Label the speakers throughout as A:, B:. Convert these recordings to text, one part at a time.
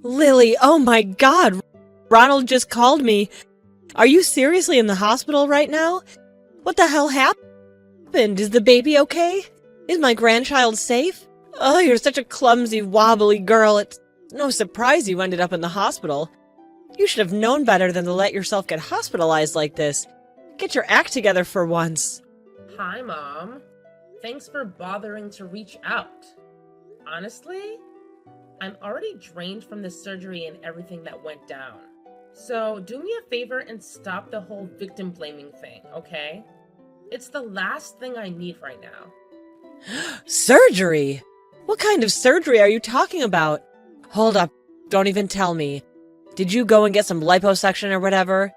A: Lily, oh my god! Ronald just called me. Are you seriously in the hospital right now? What the hell happened? Is the baby okay? Is my grandchild safe? Oh, you're such a clumsy, wobbly girl. It's no surprise you ended up in the hospital. You should have known better than to let yourself get hospitalized like this. Get your act together for once.
B: Hi, Mom. Thanks for bothering to reach out. Honestly, I'm already drained from the surgery and everything that went down. So do me a favor and stop the whole victim blaming thing, okay? It's the last thing I need right now.
A: Surgery? What kind of surgery are you talking about? Hold up, don't even tell me. Did you go and get some liposuction or whatever?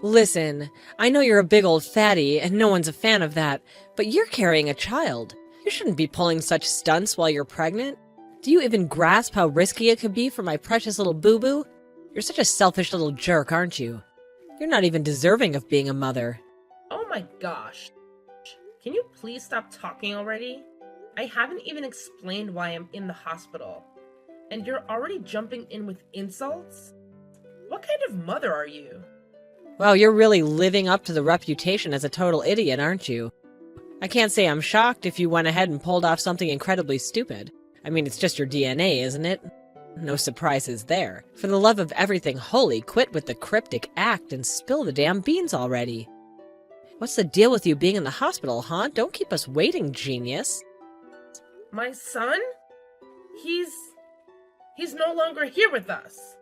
A: Listen, I know you're a big old fatty and no one's a fan of that, but you're carrying a child. You shouldn't be pulling such stunts while you're pregnant. Do you even grasp how risky it could be for my precious little boo-boo? You're such a selfish little jerk, aren't you? You're not even deserving of being a mother.
B: Oh my gosh. Can you please stop talking already? I haven't even explained why I'm in the hospital. And you're already jumping in with insults? What kind of mother are you?
A: Well, you're really living up to the reputation as a total idiot, aren't you? I can't say I'm shocked if you went ahead and pulled off something incredibly stupid. I mean, it's just your DNA, isn't it? No surprises there. For the love of everything holy, quit with the cryptic act and spill the damn beans already. What's the deal with you being in the hospital, huh? Don't keep us waiting, genius.
B: My son? He's no longer here with us.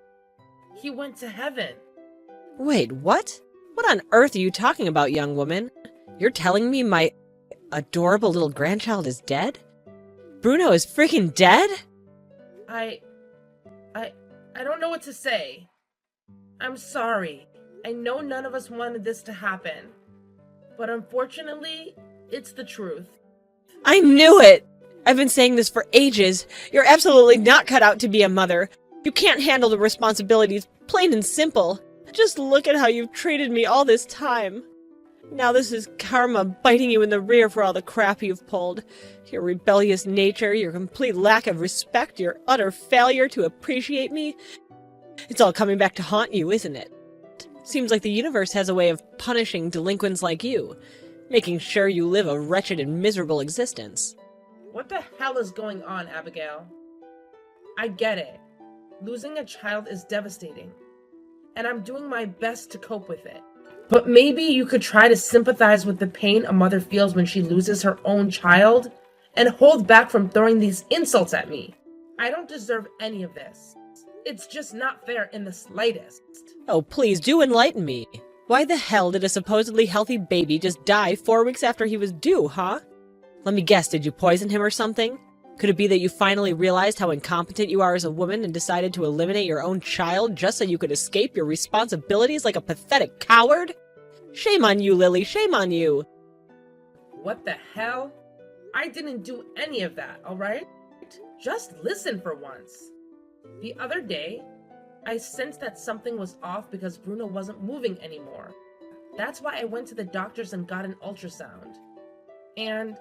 B: He went to heaven.
A: Wait, what? What on earth are you talking about, young woman? You're telling me my adorable little grandchild is dead? Bruno is freaking dead?
B: I don't know what to say. I'm sorry. I know none of us wanted this to happen. But unfortunately, it's the truth.
A: I knew it! I've been saying this for ages. You're absolutely not cut out to be a mother. You can't handle the responsibilities, plain and simple. Just look at how you've treated me all this time. Now this is karma biting you in the rear for all the crap you've pulled. Your rebellious nature, your complete lack of respect, your utter failure to appreciate me. It's all coming back to haunt you, isn't it? Seems like the universe has a way of punishing delinquents like you, making sure you live a wretched and miserable existence.
B: What the hell is going on, Abigail? I get it. Losing a child is devastating, and I'm doing my best to cope with it. But maybe you could try to sympathize with the pain a mother feels when she loses her own child, and hold back from throwing these insults at me. I don't deserve any of this. It's just not fair in the slightest.
A: Oh, please do enlighten me. Why the hell did a supposedly healthy baby just die 4 weeks after he was due, huh? Let me guess, did you poison him or something? Could it be that you finally realized how incompetent you are as a woman and decided to eliminate your own child just so you could escape your responsibilities like a pathetic coward? Shame on you, Lily, shame on you.
B: What the hell? I didn't do any of that, alright? Just listen for once. The other day, I sensed that something was off because Bruno wasn't moving anymore. That's why I went to the doctors and got an ultrasound. And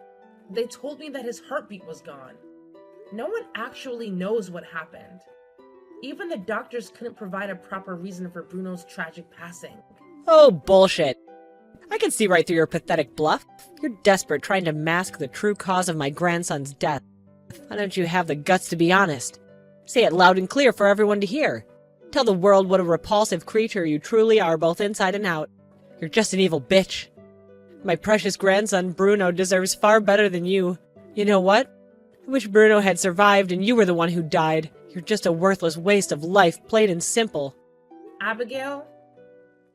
B: they told me that his heartbeat was gone. No one actually knows what happened. Even the doctors couldn't provide a proper reason for Bruno's tragic passing.
A: Oh, bullshit. I can see right through your pathetic bluff. You're desperate, trying to mask the true cause of my grandson's death. Why don't you have the guts to be honest? Say it loud and clear for everyone to hear. Tell the world what a repulsive creature you truly are, both inside and out. You're just an evil bitch. My precious grandson, Bruno, deserves far better than you. You know what? I wish Bruno had survived and you were the one who died. You're just a worthless waste of life, plain and simple.
B: Abigail,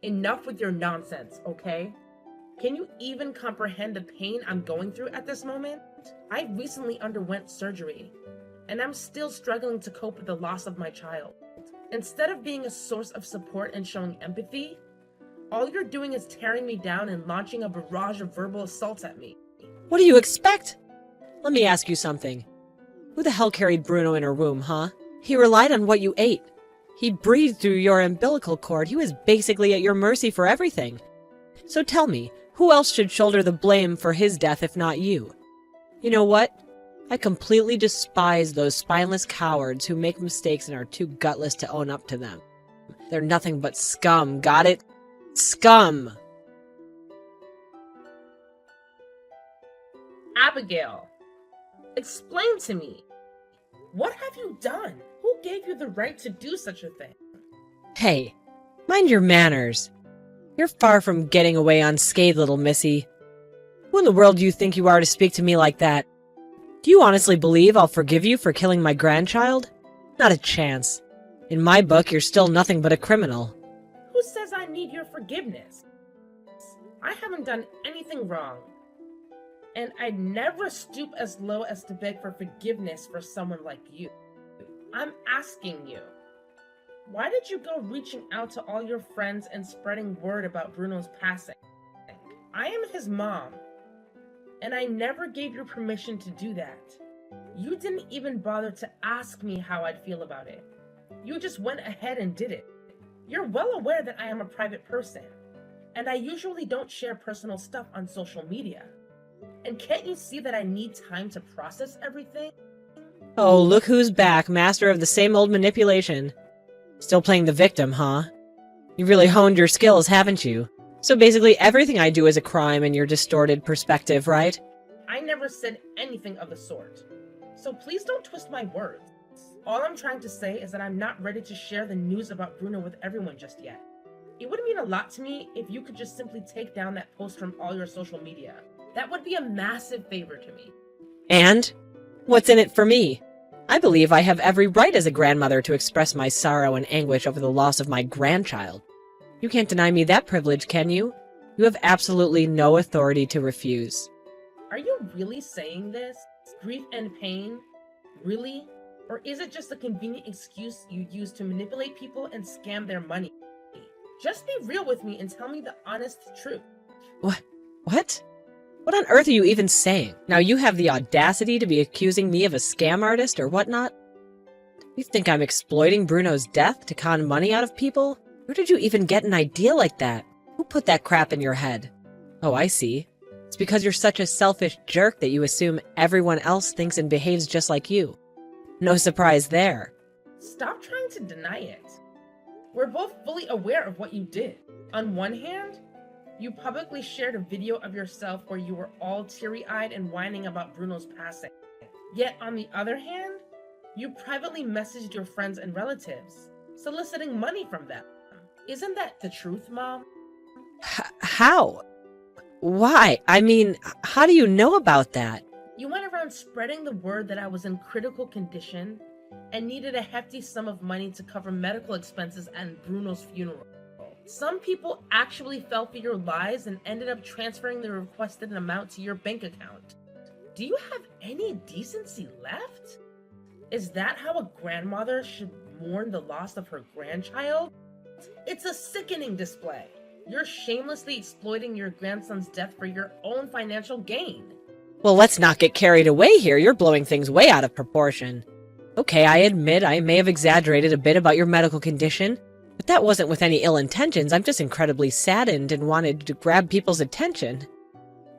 B: enough with your nonsense, okay? Can you even comprehend the pain I'm going through at this moment? I recently underwent surgery, and I'm still struggling to cope with the loss of my child. Instead of being a source of support and showing empathy, all you're doing is tearing me down and launching a barrage of verbal assaults at me.
A: What do you expect? Let me ask you something. Who the hell carried Bruno in her womb, huh? He relied on what you ate. He breathed through your umbilical cord. He was basically at your mercy for everything. So tell me, who else should shoulder the blame for his death if not you? You know what? I completely despise those spineless cowards who make mistakes and are too gutless to own up to them. They're nothing but scum, got it? Scum!
B: Abigail, explain to me. What have you done? Who gave you the right to do such a thing?
A: Hey, mind your manners. You're far from getting away unscathed, little missy. Who in the world do you think you are to speak to me like that? Do you honestly believe I'll forgive you for killing my grandchild? Not a chance. In my book, you're still nothing but a criminal.
B: Who says I need your forgiveness? I haven't done anything wrong. And I'd never stoop as low as to beg for forgiveness for someone like you. I'm asking you, why did you go reaching out to all your friends and spreading word about Bruno's passing? I am his mom, and I never gave you permission to do that. You didn't even bother to ask me how I'd feel about it. You just went ahead and did it. You're well aware that I am a private person, and I usually don't share personal stuff on social media. And can't you see that I need time to process everything?
A: Oh, look who's back, master of the same old manipulation. Still playing the victim, huh? You really honed your skills, haven't you? So basically everything I do is a crime in your distorted perspective, right?
B: I never said anything of the sort. So please don't twist my words. All I'm trying to say is that I'm not ready to share the news about Bruno with everyone just yet. It would mean a lot to me if you could just simply take down that post from all your social media. That would be a massive favor to me.
A: And? What's in it for me? I believe I have every right as a grandmother to express my sorrow and anguish over the loss of my grandchild. You can't deny me that privilege, can you? You have absolutely no authority to refuse.
B: Are you really saying this? Grief and pain? Really? Or is it just a convenient excuse you use to manipulate people and scam their money? Just be real with me and tell me the honest truth.
A: What? What on earth are you even saying? Now you have the audacity to be accusing me of a scam artist or whatnot? You think I'm exploiting Bruno's death to con money out of people? Where did you even get an idea like that? Who put that crap in your head? Oh, I see. It's because you're such a selfish jerk that you assume everyone else thinks and behaves just like you. No surprise there.
B: Stop trying to deny it. We're both fully aware of what you did. On one hand, you publicly shared a video of yourself where you were all teary-eyed and whining about Bruno's passing. Yet on the other hand, you privately messaged your friends and relatives, soliciting money from them. Isn't that the truth, Mom?
A: How? Why? I mean, how do you know about that?
B: You went around spreading the word that I was in critical condition and needed a hefty sum of money to cover medical expenses and Bruno's funeral. Some people actually fell for your lies and ended up transferring the requested amount to your bank account. Do you have any decency left? Is that how a grandmother should mourn the loss of her grandchild? It's a sickening display. You're shamelessly exploiting your grandson's death for your own financial gain.
A: Well, let's not get carried away here. You're blowing things way out of proportion. Okay, I admit I may have exaggerated a bit about your medical condition, but that wasn't with any ill intentions. I'm just incredibly saddened and wanted to grab people's attention.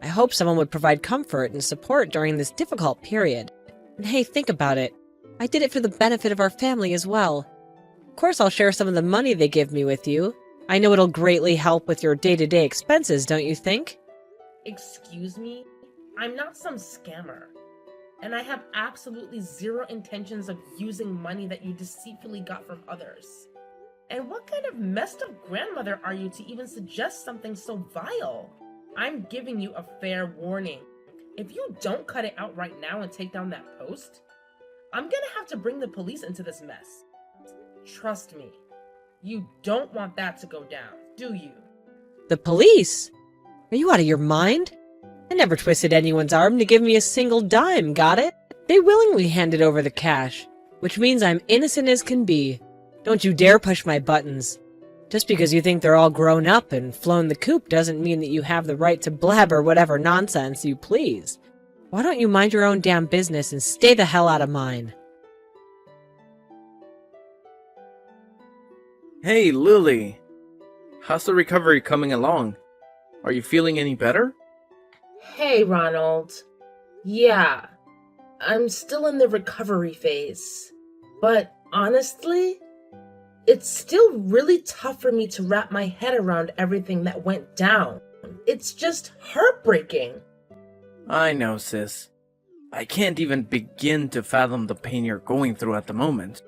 A: I hope someone would provide comfort and support during this difficult period. And hey, think about it. I did it for the benefit of our family as well. Of course, I'll share some of the money they give me with you. I know it'll greatly help with your day-to-day expenses, don't you think?
B: Excuse me? I'm not some scammer. And I have absolutely zero intentions of using money that you deceitfully got from others. And what kind of messed up grandmother are you to even suggest something so vile? I'm giving you a fair warning. If you don't cut it out right now and take down that post, I'm gonna have to bring the police into this mess. Trust me, you don't want that to go down, do you?
A: The police? Are you out of your mind? I never twisted anyone's arm to give me a single dime, got it? They willingly handed over the cash, which means I'm innocent as can be. Don't you dare push my buttons. Just because you think they're all grown up and flown the coop doesn't mean that you have the right to blabber whatever nonsense you please. Why don't you mind your own damn business and stay the hell out of mine?
C: Hey, Lily. How's the recovery coming along? Are you feeling any better?
B: Hey, Ronald. Yeah, I'm still in the recovery phase. But honestly, it's still really tough for me to wrap my head around everything that went down. It's just heartbreaking.
C: I know, sis. I can't even begin to fathom the pain you're going through at the moment.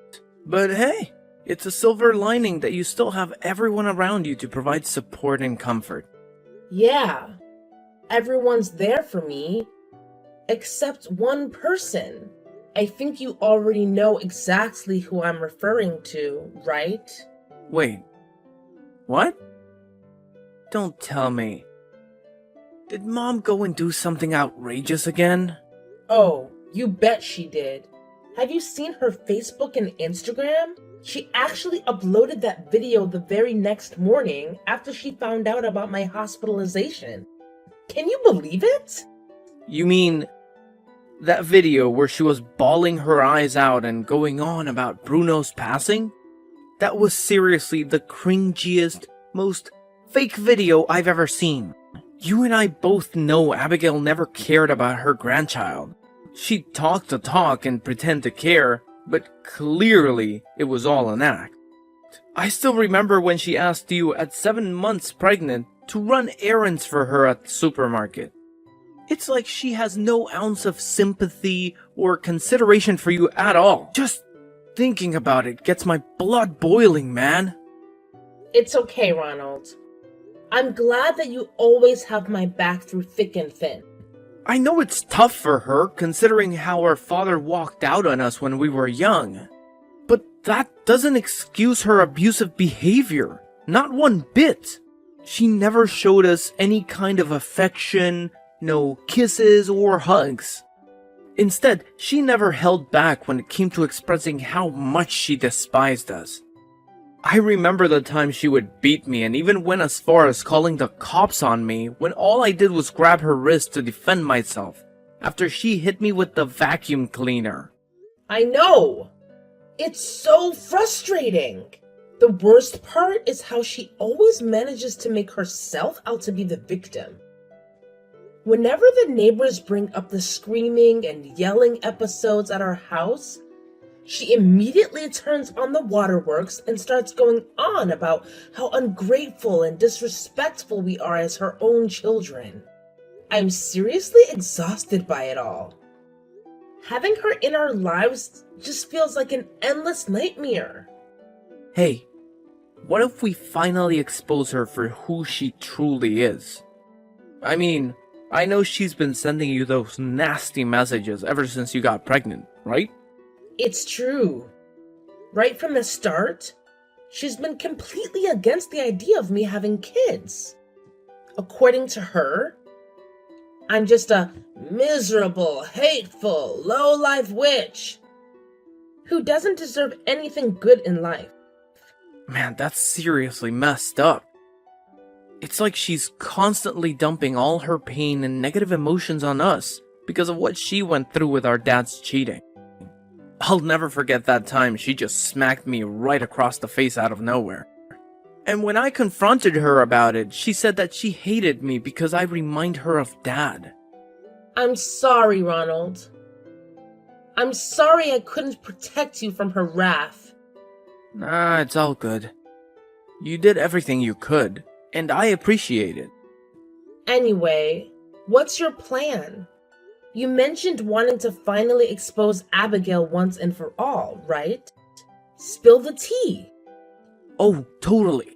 C: But hey, it's a silver lining that you still have everyone around you to provide support and comfort.
B: Yeah, everyone's there for me, except one person. I think you already know exactly who I'm referring to, right?
C: Wait, what? Don't tell me. Did Mom go and do something outrageous again?
B: Oh, you bet she did. Have you seen her Facebook and Instagram? She actually uploaded that video the very next morning after she found out about my hospitalization. Can you believe it?
C: You mean that video where she was bawling her eyes out and going on about Bruno's passing? That was seriously the cringiest, most fake video I've ever seen. You and I both know Abigail never cared about her grandchild. She'd talk the talk and pretend to care, but clearly it was all an act. I still remember when she asked you at 7 months pregnant to run errands for her at the supermarket. It's like she has no ounce of sympathy or consideration for you at all. Just thinking about it gets my blood boiling, man.
B: It's okay, Ronald. I'm glad that you always have my back through thick and thin.
C: I know it's tough for her, considering how our father walked out on us when we were young. But that doesn't excuse her abusive behavior. Not one bit. She never showed us any kind of affection, no kisses or hugs. Instead, she never held back when it came to expressing how much she despised us. I remember the time she would beat me and even went as far as calling the cops on me when all I did was grab her wrist to defend myself after she hit me with the vacuum cleaner.
B: I know! It's so frustrating! The worst part is how she always manages to make herself out to be the victim. Whenever the neighbors bring up the screaming and yelling episodes at our house, she immediately turns on the waterworks and starts going on about how ungrateful and disrespectful we are as her own children. I'm seriously exhausted by it all. Having her in our lives just feels like an endless nightmare.
C: Hey, what if we finally expose her for who she truly is? I mean, I know she's been sending you those nasty messages ever since you got pregnant, right?
B: It's true. Right from the start, she's been completely against the idea of me having kids. According to her, I'm just a miserable, hateful, low-life witch who doesn't deserve anything good in life.
C: Man, that's seriously messed up. It's like she's constantly dumping all her pain and negative emotions on us because of what she went through with our dad's cheating. I'll never forget that time she just smacked me right across the face out of nowhere. And when I confronted her about it, she said that she hated me because I remind her of Dad.
B: I'm sorry, Ronald. I'm sorry I couldn't protect you from her wrath.
C: Nah, it's all good. You did everything you could, and I appreciate it.
B: Anyway, what's your plan? You mentioned wanting to finally expose Abigail once and for all, right? Spill the tea.
C: Oh, totally.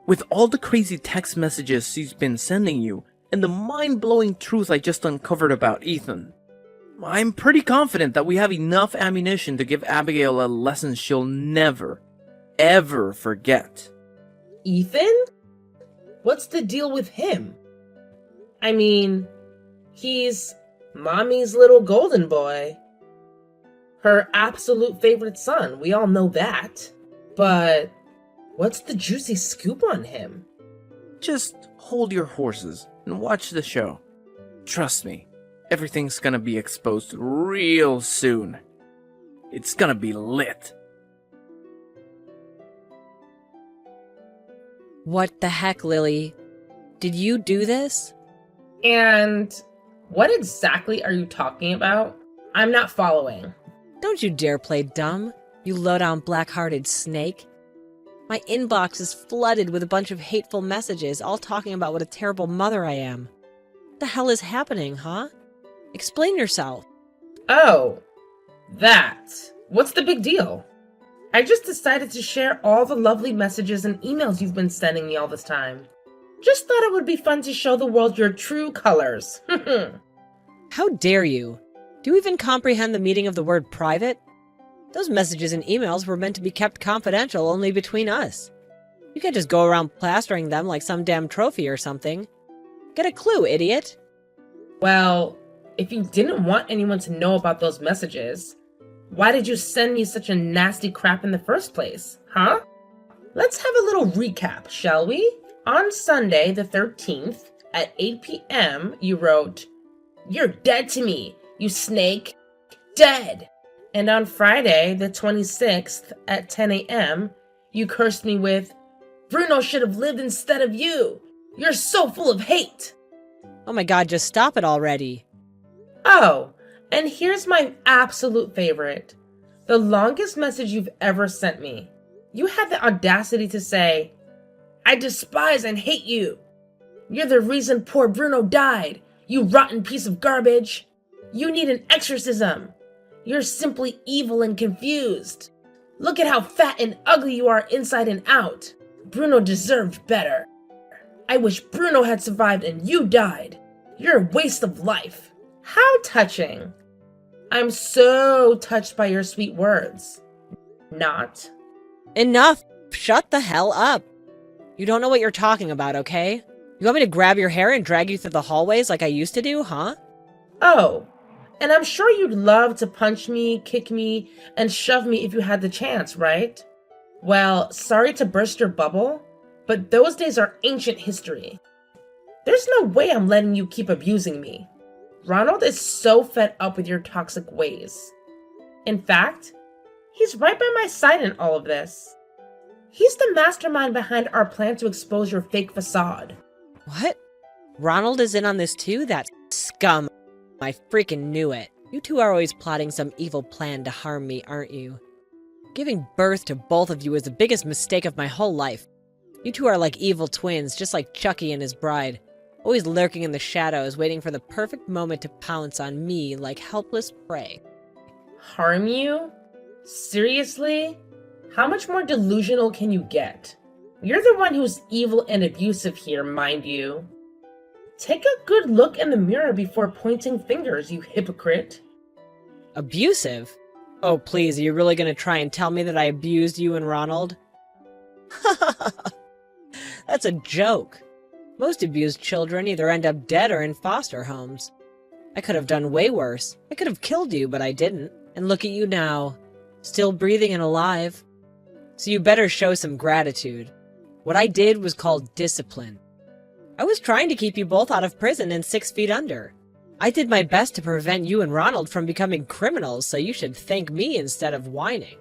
C: With all the crazy text messages she's been sending you, and the mind-blowing truth I just uncovered about Ethan, I'm pretty confident that we have enough ammunition to give Abigail a lesson she'll never, ever forget.
B: Ethan? What's the deal with him? I mean, he's Mommy's little golden boy. Her absolute favorite son, we all know that. But what's the juicy scoop on him?
C: Just hold your horses and watch the show. Trust me, everything's gonna be exposed real soon. It's gonna be lit.
A: What the heck, Lily? Did you do this?
B: And what exactly are you talking about? I'm not following.
A: Don't you dare play dumb, you low-down black-hearted snake. My inbox is flooded with a bunch of hateful messages, all talking about what a terrible mother I am. What the hell is happening, huh? Explain yourself.
B: Oh, that. What's the big deal? I just decided to share all the lovely messages and emails you've been sending me all this time. Just thought it would be fun to show the world your true colors.
A: How dare you? Do you even comprehend the meaning of the word private? Those messages and emails were meant to be kept confidential only between us. You can't just go around plastering them like some damn trophy or something. Get a clue, idiot.
B: Well, if you didn't want anyone to know about those messages, why did you send me such a nasty crap in the first place, huh? Let's have a little recap, shall we? On Sunday, the 13th, at 8 p.m., you wrote, "You're dead to me, you snake. Dead." And on Friday, the 26th, at 10 a.m., you cursed me with, "Bruno should have lived instead of you. You're so full of hate."
A: Oh my god, just stop it already.
B: Oh, and here's my absolute favorite. The longest message you've ever sent me. You had the audacity to say, "I despise and hate you. You're the reason poor Bruno died, you rotten piece of garbage. You need an exorcism. You're simply evil and confused. Look at how fat and ugly you are inside and out. Bruno deserved better. I wish Bruno had survived and you died. You're a waste of life." How touching. I'm so touched by your sweet words. Not.
A: Enough! Shut the hell up! You don't know what you're talking about, okay? You want me to grab your hair and drag you through the hallways like I used to do, huh?
B: Oh, and I'm sure you'd love to punch me, kick me, and shove me if you had the chance, right? Well, sorry to burst your bubble, but those days are ancient history. There's no way I'm letting you keep abusing me. Ronald is so fed up with your toxic ways. In fact, he's right by my side in all of this. He's the mastermind behind our plan to expose your fake facade.
A: What? Ronald is in on this too? That scum. I freaking knew it. You two are always plotting some evil plan to harm me, aren't you? Giving birth to both of you is the biggest mistake of my whole life. You two are like evil twins, just like Chucky and his bride. Always lurking in the shadows, waiting for the perfect moment to pounce on me like helpless prey.
B: Harm you? Seriously? How much more delusional can you get? You're the one who's evil and abusive here, mind you. Take a good look in the mirror before pointing fingers, you hypocrite.
A: Abusive? Oh please, are you really gonna try and tell me that I abused you and Ronald? That's a joke. Most abused children either end up dead or in foster homes. I could have done way worse. I could have killed you, but I didn't. And look at you now. Still breathing and alive. So you better show some gratitude. What I did was called discipline. I was trying to keep you both out of prison and 6 feet under. I did my best to prevent you and Ronald from becoming criminals, so you should thank me instead of whining.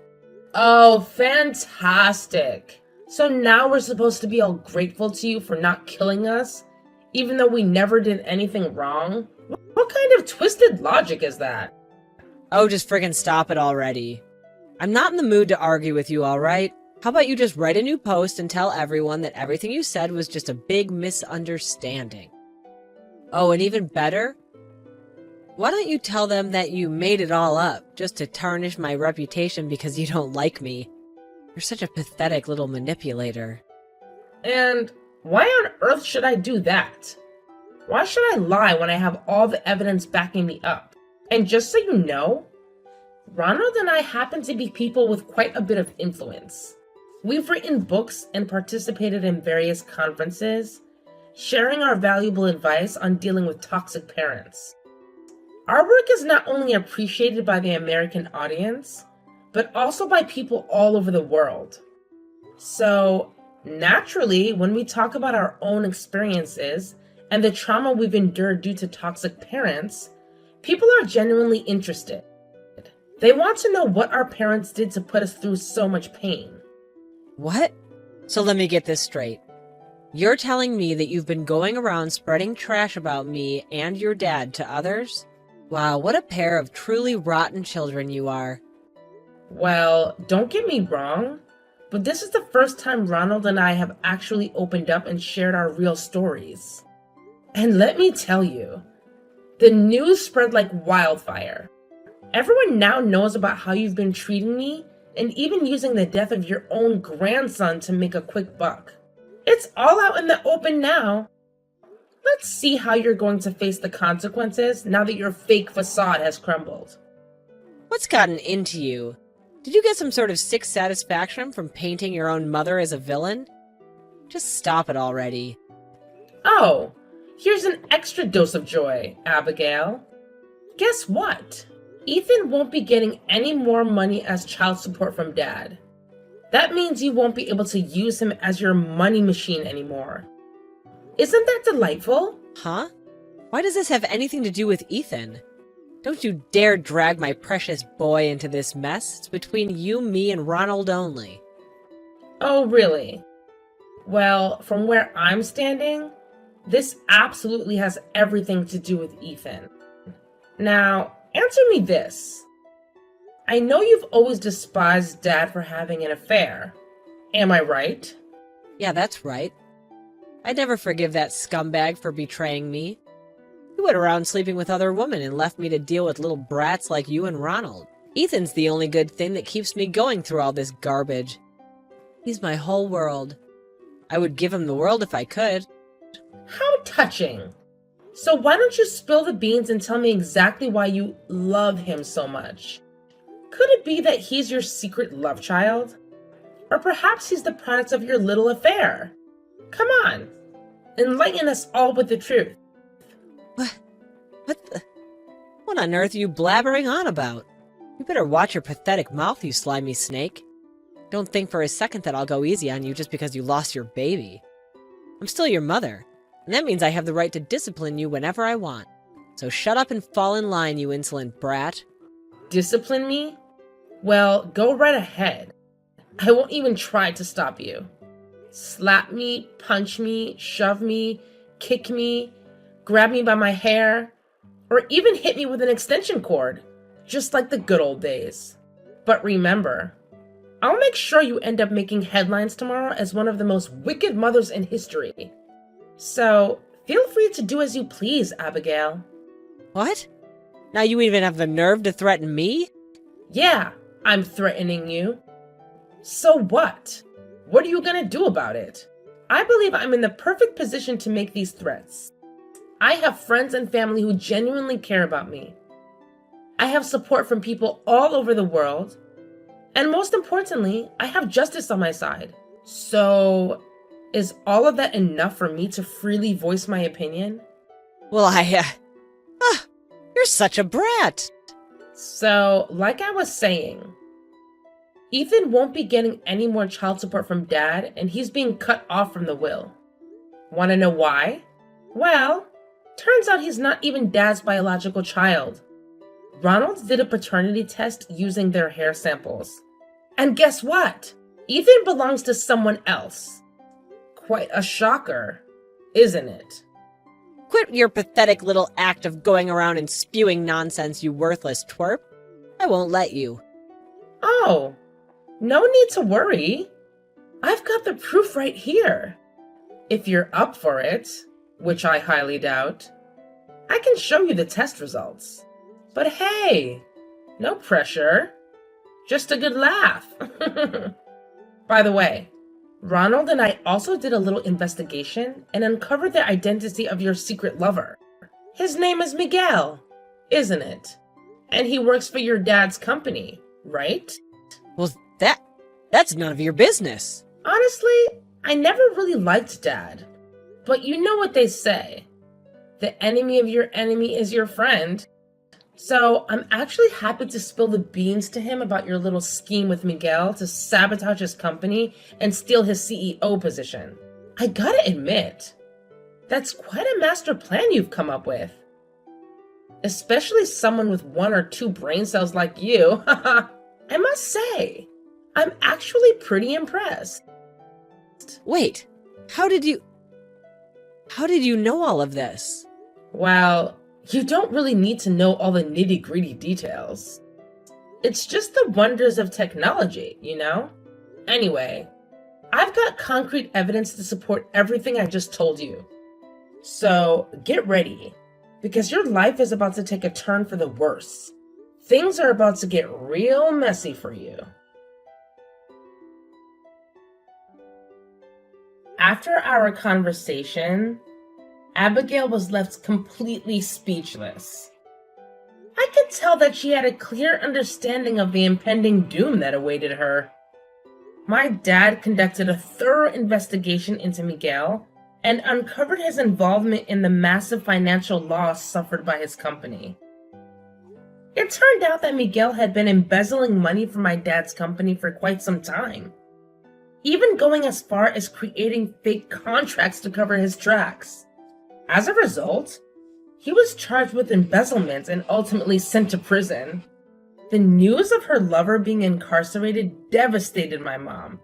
B: Oh, fantastic. So now we're supposed to be all grateful to you for not killing us, even though we never did anything wrong? What kind of twisted logic is that?
A: Oh, just friggin' stop it already. I'm not in the mood to argue with you, alright? How about you just write a new post and tell everyone that everything you said was just a big misunderstanding? Oh, and even better, why don't you tell them that you made it all up just to tarnish my reputation because you don't like me? You're such a pathetic little manipulator.
B: And why on earth should I do that? Why should I lie when I have all the evidence backing me up? And just so you know, Ronald and I happen to be people with quite a bit of influence. We've written books and participated in various conferences, sharing our valuable advice on dealing with toxic parents. Our work is not only appreciated by the American audience, but also by people all over the world. So, naturally, when we talk about our own experiences and the trauma we've endured due to toxic parents, people are genuinely interested. They want to know what our parents did to put us through so much pain.
A: What? So let me get this straight. You're telling me that you've been going around spreading trash about me and your dad to others? Wow, what a pair of truly rotten children you are.
B: Well, don't get me wrong, but this is the first time Ronald and I have actually opened up and shared our real stories. And let me tell you, the news spread like wildfire. Everyone now knows about how you've been treating me and even using the death of your own grandson to make a quick buck. It's all out in the open now. Let's see how you're going to face the consequences now that your fake facade has crumbled.
A: What's gotten into you? Did you get some sort of sick satisfaction from painting your own mother as a villain? Just stop it already.
B: Oh, here's an extra dose of joy, Abigail. Guess what? Ethan won't be getting any more money as child support from Dad. That means you won't be able to use him as your money machine anymore. Isn't that delightful?
A: Huh? Why does this have anything to do with Ethan? Don't you dare drag my precious boy into this mess. It's between you, me, and Ronald only.
B: Oh, really? Well, from where I'm standing, this absolutely has everything to do with Ethan. Now, answer me this. I know you've always despised Dad for having an affair. Am I right?
A: Yeah, that's right. I'd never forgive that scumbag for betraying me. He went around sleeping with other women and left me to deal with little brats like you and Ronald. Ethan's the only good thing that keeps me going through all this garbage. He's my whole world. I would give him the world if I could.
B: How touching. So why don't you spill the beans and tell me exactly why you love him so much? Could it be that he's your secret love child? Or perhaps he's the product of your little affair? Come on, enlighten us all with the truth.
A: What on earth are you blabbering on about? You better watch your pathetic mouth, you slimy snake. Don't think for a second that I'll go easy on you just because you lost your baby. I'm still your mother, and that means I have the right to discipline you whenever I want. So shut up and fall in line, you insolent brat.
B: Discipline me? Well, go right ahead. I won't even try to stop you. Slap me, punch me, shove me, kick me, grab me by my hair, or even hit me with an extension cord, just like the good old days. But remember, I'll make sure you end up making headlines tomorrow as one of the most wicked mothers in history. So, feel free to do as you please, Abigail.
A: What? Now you even have the nerve to threaten me?
B: Yeah, I'm threatening you. So what? What are you gonna do about it? I believe I'm in the perfect position to make these threats. I have friends and family who genuinely care about me. I have support from people all over the world. And most importantly, I have justice on my side. So, is all of that enough for me to freely voice my opinion?
A: Well, you're such a brat.
B: So, like I was saying, Ethan won't be getting any more child support from Dad, and he's being cut off from the will. Want to know why? Well, turns out he's not even Dad's biological child. Ronald did a paternity test using their hair samples. And guess what? Ethan belongs to someone else. Quite a shocker, isn't it?
A: Quit your pathetic little act of going around and spewing nonsense, you worthless twerp. I won't let you.
B: Oh, no need to worry. I've got the proof right here. If you're up for it, which I highly doubt, I can show you the test results. But hey, no pressure. Just a good laugh. By the way, Ronald and I also did a little investigation and uncovered the identity of your secret lover. His name is Miguel, isn't it? And he works for your dad's company, right?
A: Well, that's none of your business.
B: Honestly, I never really liked Dad. But you know what they say. The enemy of your enemy is your friend. So I'm actually happy to spill the beans to him about your little scheme with Miguel to sabotage his company and steal his CEO position. I gotta admit, that's quite a master plan you've come up with. Especially someone with 1 or 2 brain cells like you. I must say, I'm actually pretty impressed.
A: Wait, how did you know all of this?
B: Well, You don't really need to know all the nitty-gritty details. It's just the wonders of technology, you know? Anyway, I've got concrete evidence to support everything I just told you. So get ready, because your life is about to take a turn for the worse. Things are about to get real messy for you. After our conversation, Abigail was left completely speechless. I could tell that she had a clear understanding of the impending doom that awaited her. My dad conducted a thorough investigation into Miguel and uncovered his involvement in the massive financial loss suffered by his company. It turned out that Miguel had been embezzling money from my dad's company for quite some time, even going as far as creating fake contracts to cover his tracks. As a result, he was charged with embezzlement and ultimately sent to prison. The news of her lover being incarcerated devastated my mom,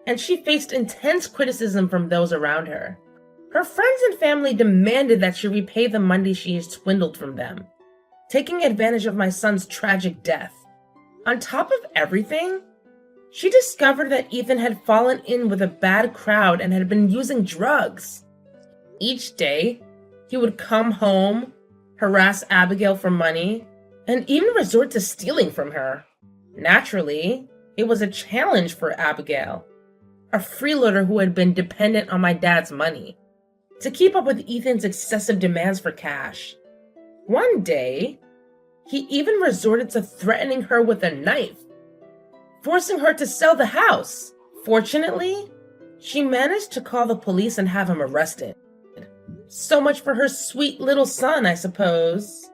B: and she faced intense criticism from those around her. Her friends and family demanded that she repay the money she had swindled from them, taking advantage of my son's tragic death. On top of everything, she discovered that Ethan had fallen in with a bad crowd and had been using drugs. Each day, he would come home, harass Abigail for money, and even resort to stealing from her. Naturally, it was a challenge for Abigail, a freeloader who had been dependent on my dad's money, to keep up with Ethan's excessive demands for cash. One day, he even resorted to threatening her with a knife, forcing her to sell the house. Fortunately, she managed to call the police and have him arrested. So much for her sweet little son, I suppose.